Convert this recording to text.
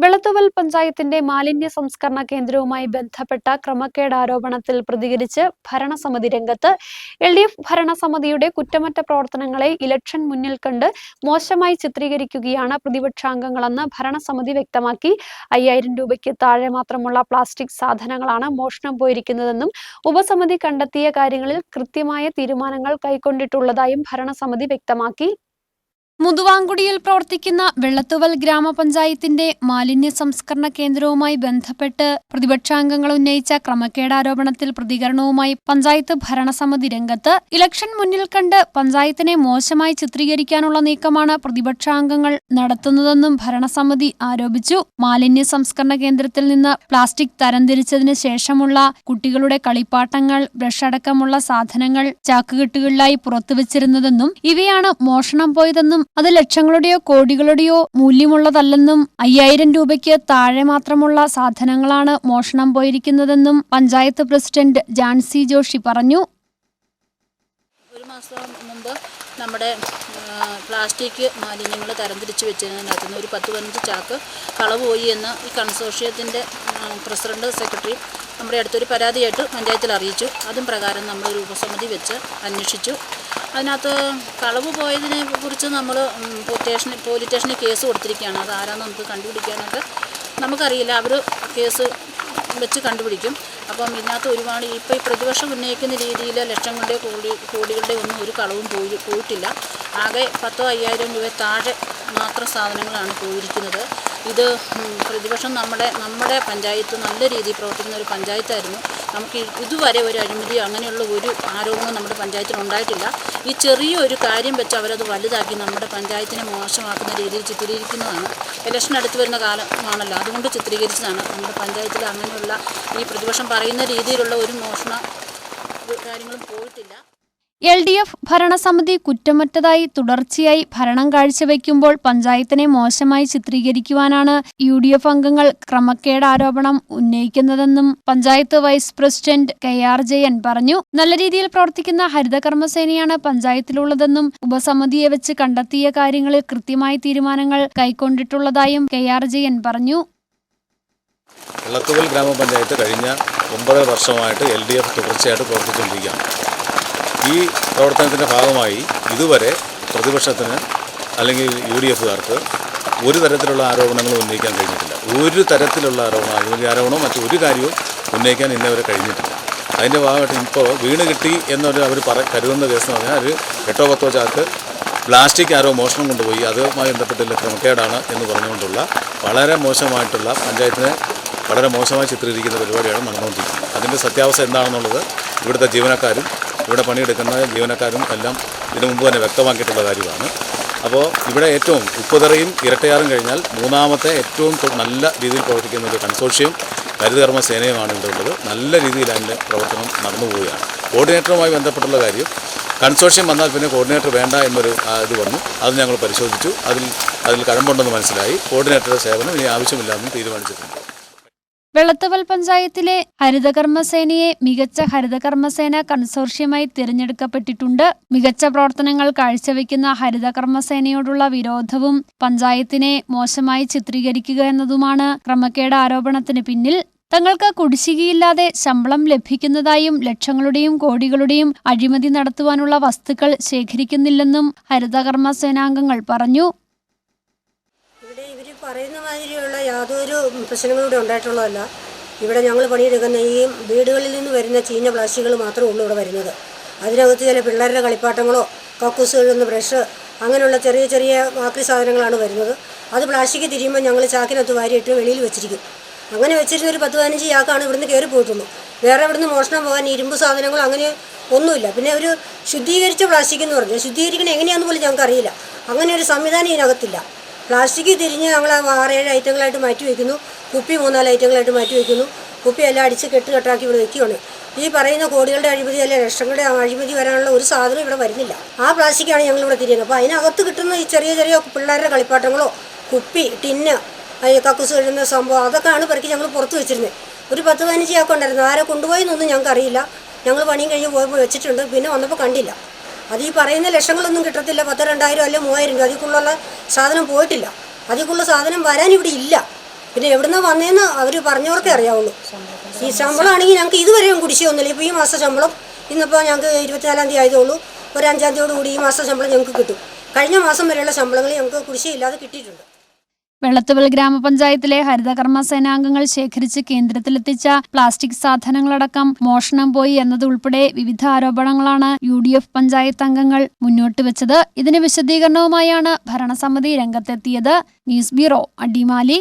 വെള്ളത്തുവൽ പഞ്ചായത്തിന്റെ മാലിന്യ സംസ്കരണ കേന്ദ്രവുമായി ബന്ധപ്പെട്ട ക്രമക്കേട് ആരോപണത്തിൽ പ്രതികരിച്ച് ഭരണസമിതി രംഗത്ത്. LDF ഭരണസമിതിയുടെ കുറ്റമറ്റ പ്രവർത്തനങ്ങളെ ഇലക്ഷൻ മുന്നിൽ കണ്ട് മോശമായി ചിത്രീകരിക്കുകയാണ് പ്രതിപക്ഷാംഗങ്ങളെന്ന് ഭരണസമിതി വ്യക്തമാക്കി. 5000 രൂപയ്ക്ക് താഴെ മാത്രമുള്ള പ്ലാസ്റ്റിക് സാധനങ്ങളാണ് മോഷണം പോയിരിക്കുന്നതെന്നും ഉപസമിതി കണ്ടെത്തിയ കാര്യങ്ങളിൽ കൃത്യമായ തീരുമാനങ്ങൾ കൈക്കൊണ്ടിട്ടുള്ളതായും ഭരണസമിതി വ്യക്തമാക്കി. മുതുവാങ്കുടിയിൽ പ്രവർത്തിക്കുന്ന വെള്ളത്തുവൽ ഗ്രാമപഞ്ചായത്തിന്റെ മാലിന്യ സംസ്കരണ കേന്ദ്രവുമായി ബന്ധപ്പെട്ട് പ്രതിപക്ഷാംഗങ്ങൾ ഉന്നയിച്ച ക്രമക്കേടാരോപണത്തിൽ പ്രതികരണവുമായി പഞ്ചായത്ത് ഭരണസമിതി രംഗത്ത്. ഇലക്ഷൻ മുന്നിൽ കണ്ട് പഞ്ചായത്തിനെ മോശമായി ചിത്രീകരിക്കാനുള്ള നീക്കമാണ് പ്രതിപക്ഷാംഗങ്ങൾ നടത്തുന്നതെന്നും ഭരണസമിതി ആരോപിച്ചു. മാലിന്യ സംസ്കരണ കേന്ദ്രത്തിൽ നിന്ന് പ്ലാസ്റ്റിക് തരംതിരിച്ചതിന് ശേഷമുള്ള കുട്ടികളുടെ കളിപ്പാട്ടങ്ങൾ, ബ്രഷ് അടക്കമുള്ള സാധനങ്ങൾ ചാക്കുകെട്ടുകളിലായി പുറത്തുവച്ചിരുന്നതെന്നും ഇവയാണ് മോഷണം പോയതെന്നും അത് ലക്ഷങ്ങളുടെയോ കോടികളുടെയോ മൂല്യമുള്ളതല്ലെന്നും 5000 രൂപയ്ക്ക് താഴെ മാത്രമുള്ള സാധനങ്ങളാണ് മോഷണം പോയിരിക്കുന്നതെന്നും പഞ്ചായത്ത് പ്രസിഡന്റ് ജാൻസി ജോഷി പറഞ്ഞു. ഒരു മാസം മുമ്പ് നമ്മുടെ പ്ലാസ്റ്റിക് മാലിന്യങ്ങൾ തരംതിരിച്ച് വെച്ചതിനകത്ത് ഒരു 10-15 ചാക്ക് കളവ് പോയി എന്ന് ഈ കൺസോർഷ്യത്തിൻ്റെ പ്രസിഡന്റ്, സെക്രട്ടറി നമ്മുടെ അടുത്തൊരു പരാതിയായിട്ട് പഞ്ചായത്തിൽ അറിയിച്ചു. അതും പ്രകാരം നമ്മളൊരു ഉപസമിതി വെച്ച് അന്വേഷിച്ചു. അതിനകത്ത് കളവ് പോയതിനെ കുറിച്ച് നമ്മൾ പോലീസ് സ്റ്റേഷനിൽ കേസ് കൊടുത്തിരിക്കുകയാണ്. അത് ആരാന്ന് നമുക്ക് കണ്ടുപിടിക്കാനായിട്ട് നമുക്കറിയില്ല. അവർ കേസ് വെച്ച് കണ്ടുപിടിക്കും. അപ്പം ഇതിനകത്ത് ഒരുപാട് ഇപ്പോൾ ഈ പ്രതിപക്ഷം ഉന്നയിക്കുന്ന രീതിയിൽ ലക്ഷങ്ങളുടെയോ കോടികളുടെയോ ഒന്നും ഒരു കളവും പോയിട്ടില്ല. ആകെ 10,000-5000 രൂപ താഴെ മാത്രം സാധനങ്ങളാണ് പോയിരിക്കുന്നത്. ഇത് പ്രതിപക്ഷം നമ്മുടെ പഞ്ചായത്ത് നല്ല രീതിയിൽ പ്രവർത്തിക്കുന്ന ഒരു പഞ്ചായത്തായിരുന്നു. നമുക്ക് ഇതുവരെ ഒരു അഴിമതി അങ്ങനെയുള്ള ഒരു ആരോപണവും നമ്മുടെ പഞ്ചായത്തിന് ഉണ്ടായിട്ടില്ല. ഈ ചെറിയൊരു കാര്യം വെച്ച് അവരത് വലുതാക്കി നമ്മുടെ പഞ്ചായത്തിനെ മോശമാക്കുന്ന രീതിയിൽ ചിത്രീകരിക്കുന്നതാണ്. ഇലക്ഷൻ അടുത്ത് വരുന്ന കാലമാണല്ലോ, അതുകൊണ്ട് ചിത്രീകരിച്ചതാണ്. നമ്മുടെ പഞ്ചായത്തിൽ അങ്ങനെയുള്ള ഈ പ്രതിപക്ഷം പറയുന്ന രീതിയിലുള്ള ഒരു മോഷണ കാര്യങ്ങളും പോയിട്ടില്ല. LDF ഭരണസമിതി കുറ്റമറ്റതായി തുടർച്ചയായി ഭരണം കാഴ്ചവെക്കുമ്പോൾ പഞ്ചായത്തിനെ മോശമായി ചിത്രീകരിക്കുവാനാണ് UDF അംഗങ്ങൾ ക്രമക്കേടാരോപണം ഉന്നയിക്കുന്നതെന്നും panchayat vice president KR Jayan പറഞ്ഞു. നല്ല രീതിയിൽ പ്രവർത്തിക്കുന്ന ഹരിതകർമ്മസേനയാണ് പഞ്ചായത്തിലുള്ളതെന്നും ഉപസമിതിയെ വെച്ച് കണ്ടെത്തിയ കാര്യങ്ങളിൽ കൃത്യമായ തീരുമാനങ്ങൾ കൈക്കൊണ്ടിട്ടുള്ളതായും KR ജയൻ പറഞ്ഞു. വെള്ളത്തുവൽ ഗ്രാമപഞ്ചായത്ത് കഴിഞ്ഞ 9 വർഷമായിട്ട് LDF തുടർച്ചയായിട്ട് പ്രവർത്തിച്ചുകൊണ്ടിരിക്കുകയാണ്. ഈ പ്രവർത്തനത്തിൻ്റെ ഭാഗമായി ഇതുവരെ പ്രതിപക്ഷത്തിന് അല്ലെങ്കിൽ UDFകാർക്ക് ഒരു തരത്തിലുള്ള ആരോപണങ്ങളും ഉന്നയിക്കാൻ കഴിഞ്ഞിട്ടില്ല. ഒരു തരത്തിലുള്ള ആരോപണമോ മറ്റൊരു കാര്യവും ഉന്നയിക്കാൻ ഇന്നവരെ കഴിഞ്ഞിട്ടില്ല. അതിൻ്റെ ഭാഗമായിട്ട് ഇപ്പോൾ വീണ് കിട്ടി എന്നൊരു അവർ കരുതുന്ന കേസ് എന്ന് പറഞ്ഞാൽ ഒരു 8-10 ചാക്ക് പ്ലാസ്റ്റിക് ആരോ മോഷണം കൊണ്ടുപോയി അതുമായി ബന്ധപ്പെട്ടുള്ള ക്രമക്കേടാണ് എന്ന് പറഞ്ഞുകൊണ്ടുള്ള വളരെ മോശമായിട്ടുള്ള പഞ്ചായത്തിനെ വളരെ മോശമായി ചിത്രീകരിക്കുന്ന പരിപാടിയാണ് നടന്നുകൊണ്ടിരിക്കുന്നത്. അതിൻ്റെ സത്യാവസ്ഥ എന്താണെന്നുള്ളത് ഇവിടുത്തെ ജീവനക്കാരും ഇവിടെ പണിയെടുക്കുന്ന ജീവനക്കാരും എല്ലാം ഇതിനു മുമ്പ് തന്നെ വ്യക്തമാക്കിയിട്ടുള്ള കാര്യമാണ്. അപ്പോൾ ഇവിടെ ഏറ്റവും ഉപ്പുതറയും ഇരട്ടയാറും കഴിഞ്ഞാൽ മൂന്നാമത്തെ ഏറ്റവും നല്ല രീതിയിൽ പ്രവർത്തിക്കുന്ന ഒരു കൺസോർഷ്യം ഹരിതകർമ്മ സേനയുമാണ് ഇവിടെ ഉള്ളത്. നല്ല രീതിയിൽ അതിൻ്റെ പ്രവർത്തനം നടന്നു പോവുകയാണ്. കോർഡിനേറ്ററുമായി ബന്ധപ്പെട്ടുള്ള കാര്യം കൺസോർഷ്യം വന്നാൽ പിന്നെ കോർഡിനേറ്റർ വേണ്ട എന്നൊരു ഇത് വന്നു. അത് ഞങ്ങൾ പരിശോധിച്ചു. അതിൽ കഴമ്പുണ്ടെന്ന് മനസ്സിലായി. കോർഡിനേറ്ററുടെ സേവനം ഇനി ആവശ്യമില്ലാതെന്ന് തീരുമാനിച്ചിട്ടുണ്ട്. വെള്ളത്തുവൽ പഞ്ചായത്തിലെ ഹരിതകർമ്മസേനയെ മികച്ച ഹരിതകർമ്മസേന കൺസോർഷ്യമായി തിരഞ്ഞെടുക്കപ്പെട്ടിട്ടുണ്ട്. മികച്ച പ്രവർത്തനങ്ങൾ കാഴ്ചവെക്കുന്ന ഹരിതകർമ്മസേനയോടുള്ള വിരോധവും പഞ്ചായത്തിനെ മോശമായി ചിത്രീകരിക്കുക എന്നതുമാണ് ക്രമക്കേട് ആരോപണത്തിന് പിന്നിൽ. തങ്ങൾക്ക് കുടിശ്ശികയില്ലാതെ ശമ്പളം ലഭിക്കുന്നതായും ലക്ഷങ്ങളുടെയും കോടികളുടെയും അഴിമതി നടത്തുവാനുള്ള വസ്തുക്കൾ ശേഖരിക്കുന്നില്ലെന്നും ഹരിതകർമ്മസേനാംഗങ്ങൾ പറഞ്ഞു. പറയുന്ന മാതിരിയുള്ള യാതൊരു പ്രശ്നങ്ങളും ഇവിടെ ഉണ്ടായിട്ടുള്ളതല്ല. ഇവിടെ ഞങ്ങൾ പണിയെടുക്കുന്ന ഈ വീടുകളിൽ നിന്ന് വരുന്ന ചീഞ്ഞ പ്ലാസ്റ്റിക്കുകൾ മാത്രമേ ഉള്ളൂ ഇവിടെ വരുന്നത്. അതിനകത്ത് ചില പിള്ളേരുടെ കളിപ്പാട്ടങ്ങളോ കക്കൂസ് കഴുകുന്ന ബ്രഷ് അങ്ങനെയുള്ള ചെറിയ ചെറിയ ബാക്കി സാധനങ്ങളാണ് വരുന്നത്. അത് പ്ലാസ്റ്റിക് തിരിയുമ്പോൾ ഞങ്ങൾ ചാക്കിനകത്ത് വാരിയിട്ട് വെളിയിൽ വെച്ചിരിക്കും. അങ്ങനെ വെച്ചിരുന്ന ഒരു 10-15 ചാക്കാണ് ഇവിടുന്ന് കയറി പോയിട്ടുള്ളൂ. വേറെ ഇവിടുന്ന് മോഷണം പോകാൻ ഇരുമ്പ് സാധനങ്ങൾ അങ്ങനെ ഒന്നുമില്ല. പിന്നെ ഒരു ശുദ്ധീകരിച്ച പ്ലാസ്റ്റിക് എന്ന് പറഞ്ഞാൽ ശുദ്ധീകരിക്കണം എങ്ങനെയാണെന്ന് പോലും ഞങ്ങൾക്ക് അറിയില്ല. അങ്ങനെ ഒരു സംവിധാനം ഇതിനകത്തില്ല. പ്ലാസ്റ്റിക് തിരിഞ്ഞ് ഞങ്ങൾ 6-7 ഐറ്റങ്ങളായിട്ട് മാറ്റി വയ്ക്കുന്നു. കുപ്പി 3-4 ഐറ്റങ്ങളായിട്ട് മാറ്റി വയ്ക്കുന്നു. കുപ്പി എല്ലാം അടിച്ച് കെട്ടാക്കി ഇവിടെ വയ്ക്കുകയാണ്. ഈ പറയുന്ന കോടികളുടെ അഴിമതി അല്ലെ ലക്ഷങ്ങളുടെ അഴിമതി വരാനുള്ള ഒരു സാധനം ഇവിടെ വരുന്നില്ല. ആ പ്ലാസ്റ്റിക്കാണ് ഞങ്ങളിവിടെ തിരിയുന്നത്. അപ്പോൾ അതിനകത്ത് കിട്ടുന്ന ഈ ചെറിയ ചെറിയ പിള്ളേരുടെ കളിപ്പാട്ടങ്ങളോ കുപ്പി ടിന്ന് കക്കൂസ് കഴുകുന്ന സംഭവം അതൊക്കെയാണ് പെറുക്കി ഞങ്ങൾ പുറത്ത് വെച്ചിരുന്നത്. ഒരു 10-15 ചാക്ക് ഉണ്ടായിരുന്നു. ആരെ കൊണ്ടുപോയെന്നൊന്നും ഞങ്ങൾക്ക് അറിയില്ല. ഞങ്ങൾ പണിയും കഴിഞ്ഞ് പോയപ്പോൾ വെച്ചിട്ടുണ്ട്. പിന്നെ വന്നപ്പോൾ കണ്ടില്ല. അത് ഈ പറയുന്ന ലക്ഷങ്ങളൊന്നും കിട്ടത്തില്ല. 10,000, 2,000 അല്ലെങ്കിൽ 3,000 രൂപ അതിക്കുള്ള സാധനം പോയിട്ടില്ല. അതിക്കുള്ള സാധനം വരാൻ ഇവിടെ ഇല്ല. പിന്നെ എവിടുന്ന വന്നതെന്ന് അവർ പറഞ്ഞവർക്കേ അറിയാവുള്ളൂ. ഈ ശമ്പളമാണെങ്കിൽ ഞങ്ങൾക്ക് ഇതുവരെയും കുടിശ്ശിയൊന്നുമില്ല. ഇപ്പോൾ ഈ മാസം ശമ്പളം ഇന്നിപ്പോൾ ഞങ്ങൾക്ക് 24-ാം തീയതി ആയതുള്ളൂ. ഒരു 5-ാം തീയതിയോടുകൂടി ഈ മാസം ശമ്പളം ഞങ്ങൾക്ക് കിട്ടും. കഴിഞ്ഞ മാസം വരെയുള്ള ശമ്പളങ്ങൾ ഞങ്ങൾക്ക് കുടിശ്ശിയില്ലാതെ കിട്ടിയിട്ടുണ്ട്. വെള്ളത്തുവൽ ഗ്രാമപഞ്ചായത്തിലെ ഹരിതകർമ്മസേനാംഗങ്ങൾ ശേഖരിച്ച് കേന്ദ്രത്തിലെത്തിച്ച പ്ലാസ്റ്റിക് സാധനങ്ങളടക്കം മോഷണം പോയി എന്നതുൾപ്പെടെ വിവിധ ആരോപണങ്ങളാണ് UDF പഞ്ചായത്ത് അംഗങ്ങൾ മുന്നോട്ട് വെച്ചത്. ഇതിന് വിശദീകരണവുമായാണ് ഭരണസമിതി രംഗത്തെത്തിയത്. News bureau, Adimali.